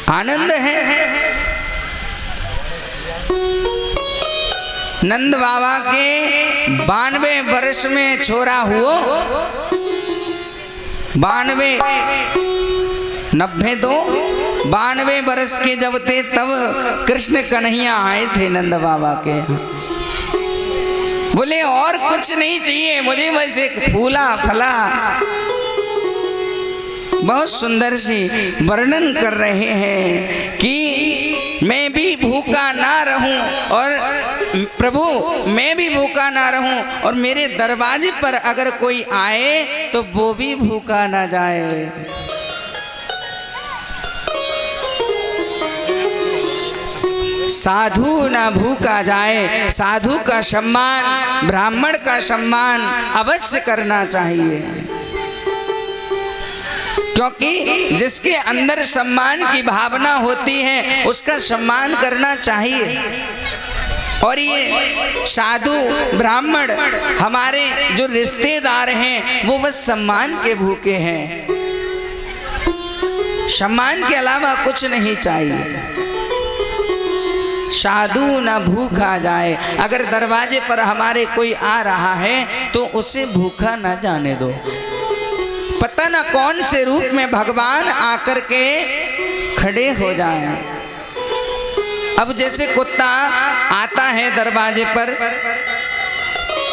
आनंद है। नंद बाबा के 92 वर्ष में छोरा हुआ, 92 90 तो 92 वर्ष के जब थे तब कृष्ण कन्हैया आए थे नंद बाबा के। बोले और कुछ नहीं चाहिए मुझे, बस एक फूला फला। बहुत सुंदर सी वर्णन कर रहे हैं कि मैं भी भूखा ना रहूं और प्रभु मैं भी भूखा ना रहूं और मेरे दरवाजे पर अगर कोई आए तो वो भी भूखा ना जाए। साधु ना भूखा जाए। साधु का सम्मान, ब्राह्मण का सम्मान अवश्य करना चाहिए, क्योंकि जिसके अंदर सम्मान की भावना होती है उसका सम्मान करना चाहिए। और ये साधु ब्राह्मण हमारे जो रिश्तेदार हैं वो बस सम्मान के भूखे हैं, सम्मान के अलावा कुछ नहीं चाहिए। साधु ना भूखा जाए। अगर दरवाजे पर हमारे कोई आ रहा है तो उसे भूखा ना जाने दो। पता ना कौन से रूप में भगवान आकर के खड़े हो जाएं। अब जैसे कुत्ता आता है दरवाजे पर,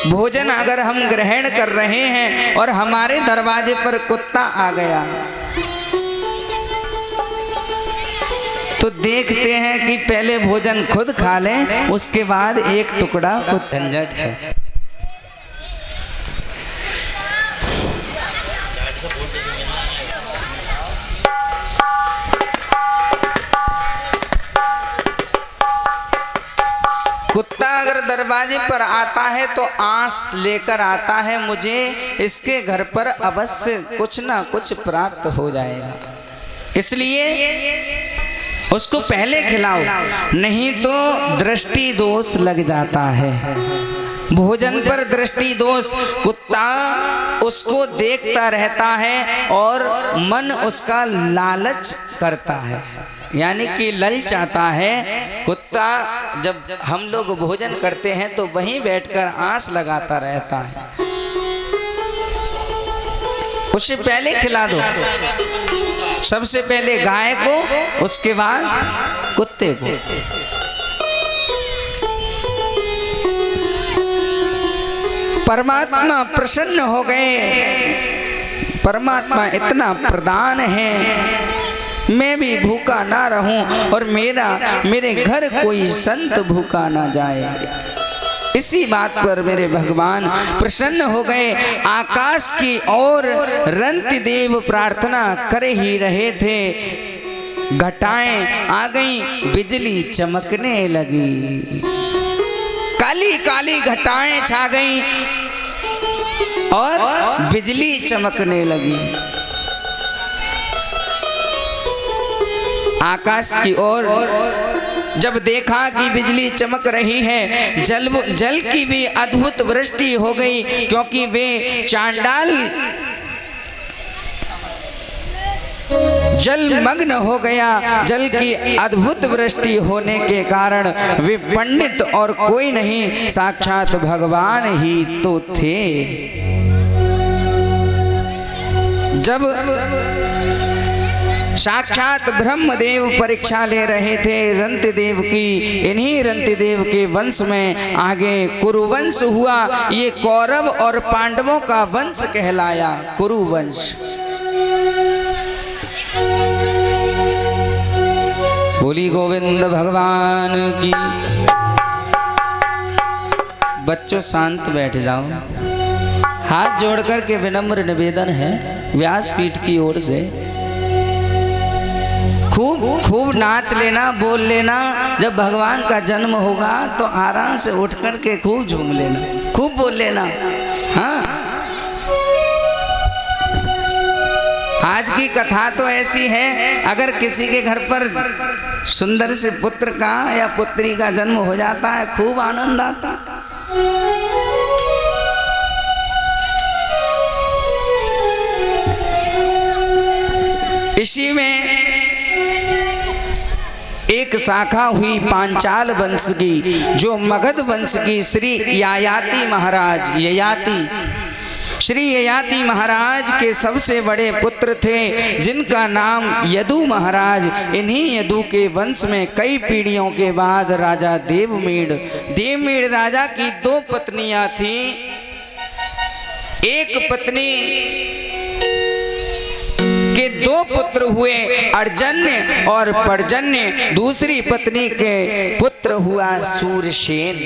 भोजन अगर हम ग्रहण कर रहे हैं और हमारे दरवाजे पर कुत्ता आ गया तो देखते हैं कि पहले भोजन खुद खा लें, उसके बाद एक टुकड़ा कुछ झंझट है। कुत्ता अगर दरवाजे पर आता है तो आस लेकर आता है, मुझे इसके घर पर अवश्य कुछ ना कुछ प्राप्त हो जाएगा, इसलिए उसको पहले खिलाओ, नहीं तो दृष्टि दोष लग जाता है। भोजन पर दृष्टि दोष, कुत्ता उसको देखता रहता है और मन उसका लालच करता है, यानी कि ललचाता है। कुत्ता जब हम लोग भोजन करते हैं तो वहीं बैठकर आंस लगाता रहता है। उसे पहले खिला दो, सबसे पहले गाय को, उसके बाद कुत्ते को। परमात्मा प्रसन्न हो गए। परमात्मा इतना प्रधान है, मैं भी भूखा ना रहूं और मेरे घर कोई संत भूखा ना जाए। इसी बात पर मेरे भगवान प्रसन्न हो गए। आकाश की ओर रंति देव प्रार्थना कर ही रहे थे, घटाएं आ गई, बिजली चमकने लगी। काली काली घटाएं छा गई और बिजली चमकने लगी। आकाश की ओर जब देखा कि बिजली चमक रही है, जल की भी अद्भुत वृष्टि हो गई, क्योंकि वे चांडाल जलमग्न हो गया। जल की अद्भुत वृष्टि होने के कारण वे पंडित और कोई नहीं, साक्षात भगवान ही तो थे। जब साक्षात ब्रह्मदेव परीक्षा ले रहे थे रंतिदेव की, इन्हीं रंतिदेव के वंश में आगे कुरुवंश हुआ। ये कौरव और पांडवों का वंश कहलाया, कुरुवंश। बोली गोविंद भगवान की। बच्चों शांत बैठ जाओ। हाथ जोड़कर के विनम्र निवेदन है व्यासपीठ की ओर से, खूब खूब नाच लेना, बोल लेना। जब भगवान का जन्म होगा तो आराम से उठ कर के खूब झूम लेना, खूब बोल लेना। हाँ, आज की कथा तो ऐसी है, अगर किसी के घर पर सुंदर से पुत्र का या पुत्री का जन्म हो जाता है, खूब आनंद आता। इसी में एक शाखा हुई पांचाल वंश की, जो मगध वंश की श्री ययाति महाराज, श्री ययाति महाराज के सबसे बड़े पुत्र थे, जिनका नाम यदु महाराज। इन्हीं यदु के वंश में कई पीढ़ियों के बाद राजा देवमीड़ राजा की 2 पत्नियां थीं। एक पत्नी के 2 पुत्र हुए, अर्जन्य और पर्जन्य। दूसरी पत्नी के पुत्र हुआ सूरसेन।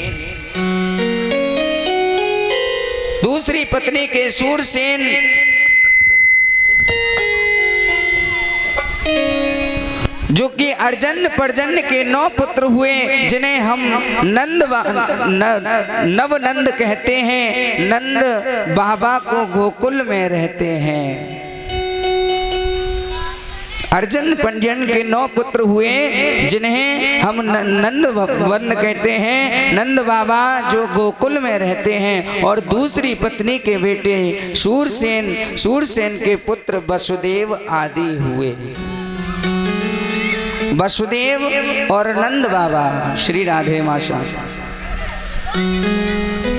दूसरी पत्नी के सूरसेन जो कि अर्जन्य पर्जन्य के 9 पुत्र हुए, जिन्हें हम नवनंद कहते हैं। नंद बाबा को गोकुल में रहते हैं। अर्जन पंजन के 9 पुत्र हुए, जिन्हें हम नंद वन कहते हैं। नंद बाबा जो गोकुल में रहते हैं। और दूसरी पत्नी के बेटे सूरसेन के पुत्र वसुदेव आदि हुए। वसुदेव और नंद बाबा, श्री राधे माशा,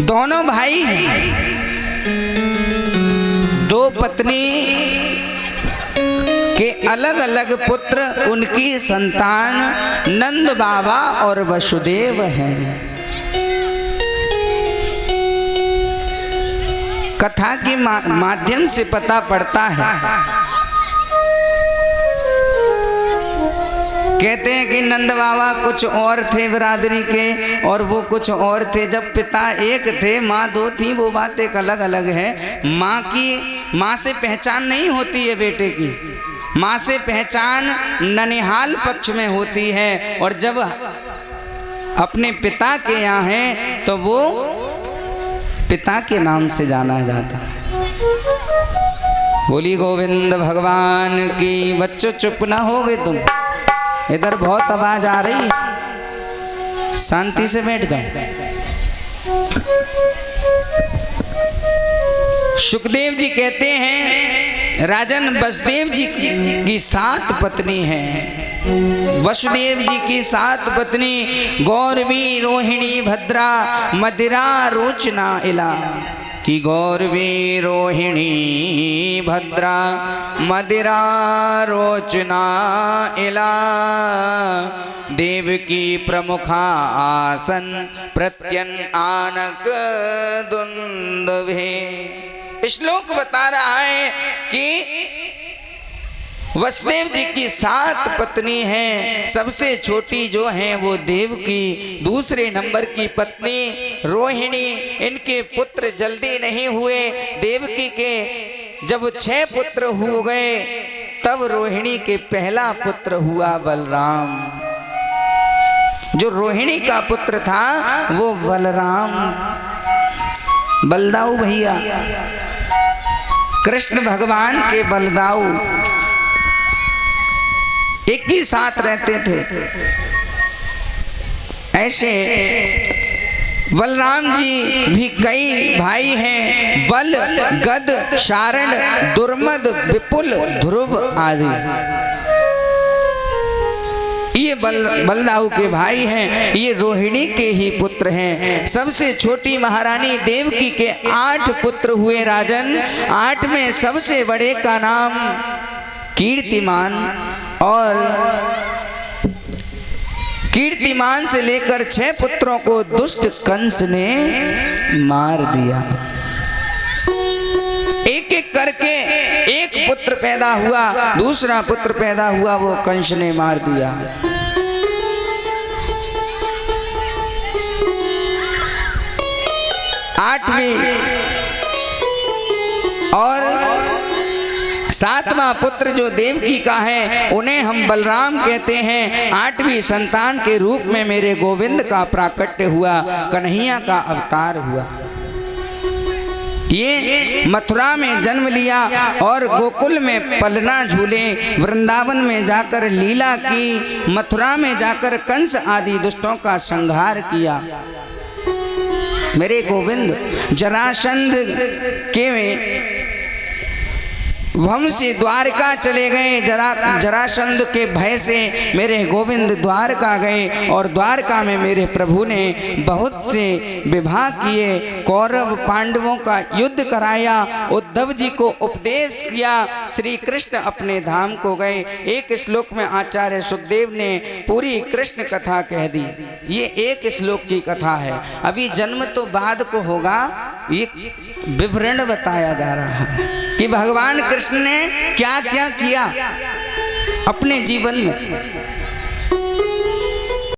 दोनों भाई हैं। 2 पत्नी के अलग अलग पुत्र, उनकी संतान नंद बाबा और वसुदेव हैं। कथा के माध्यम से पता पड़ता है, कहते हैं कि नंद बाबा कुछ और थे बिरादरी के, और वो कुछ और थे। जब पिता एक थे, माँ 2 थी, वो बात एक अलग अलग है। माँ से पहचान नहीं होती है बेटे की। माँ से पहचान ननिहाल पक्ष में होती है, और जब अपने पिता के यहाँ है तो वो पिता के नाम से जाना जाता है। बोली गोविंद भगवान की। बच्चों चुप ना होगे तुम, इधर बहुत आवाज आ रही है, शांति से बैठ जाओ। सुखदेव जी कहते हैं, राजन वसुदेव जी की 7 पत्नी हैं। वसुदेव जी की 7 पत्नी गौरवी, रोहिणी, भद्रा, मदिरा, रोचना, इला। कि गौरवी, रोहिणी, भद्रा, मदिरा, रोचना, इला। देव की प्रमुखा आसन, प्रत्यन, आनक, दुंदुभे। श्लोक बता रहा है कि वसुदेव जी की 7 पत्नी हैं। सबसे छोटी जो है वो देवकी, दूसरे नंबर की पत्नी रोहिणी। इनके पुत्र जल्दी नहीं हुए। देवकी के जब 6 पुत्र हो गए, तब रोहिणी के पहला पुत्र हुआ बलराम। जो रोहिणी का पुत्र था वो बलराम, बलदाऊ भैया, कृष्ण भगवान के बलदाऊ एक ही साथ रहते थे। ऐसे बलराम जी भी कई भाई हैं, बल, गद, शारण, दुर्मद, विपुल, ध्रुव आदि। ये बलदाऊ के भाई हैं। ये रोहिणी के ही पुत्र हैं। सबसे छोटी महारानी देवकी के 8 पुत्र हुए राजन। 8 में सबसे बड़े का नाम कीर्तिमान, और कीर्तिमान से लेकर 6 पुत्रों को दुष्ट कंस ने मार दिया। एक एक करके एक पुत्र पैदा हुआ, दूसरा पुत्र पैदा हुआ, वो कंस ने मार दिया। आठवीं और 7वां पुत्र जो देवकी का है, उन्हें हम बलराम कहते हैं। 8वीं संतान के रूप में मेरे गोविंद का प्राकट्य हुआ, कन्हैया का अवतार हुआ। ये मथुरा में जन्म लिया और गोकुल में पलना झूले, वृंदावन में जाकर लीला की, मथुरा में जाकर कंस आदि दुष्टों का संहार किया। मेरे गोविंद जरासंध के वंशी द्वारका चले गए, जरासंध के भय से मेरे गोविंद द्वारका गए और द्वारका में मेरे प्रभु ने बहुत से विवाह किए, कौरव पांडवों का युद्ध कराया, उद्धव जी को उपदेश किया, श्री कृष्ण अपने धाम को गए। एक श्लोक में आचार्य सुखदेव ने पूरी कृष्ण कथा कह दी। ये एक श्लोक की कथा है। अभी जन्म तो बाद को होगा, ये विवरण बताया जा रहा है कि भगवान कृष्ण ने क्या क्या किया अपने जीवन में।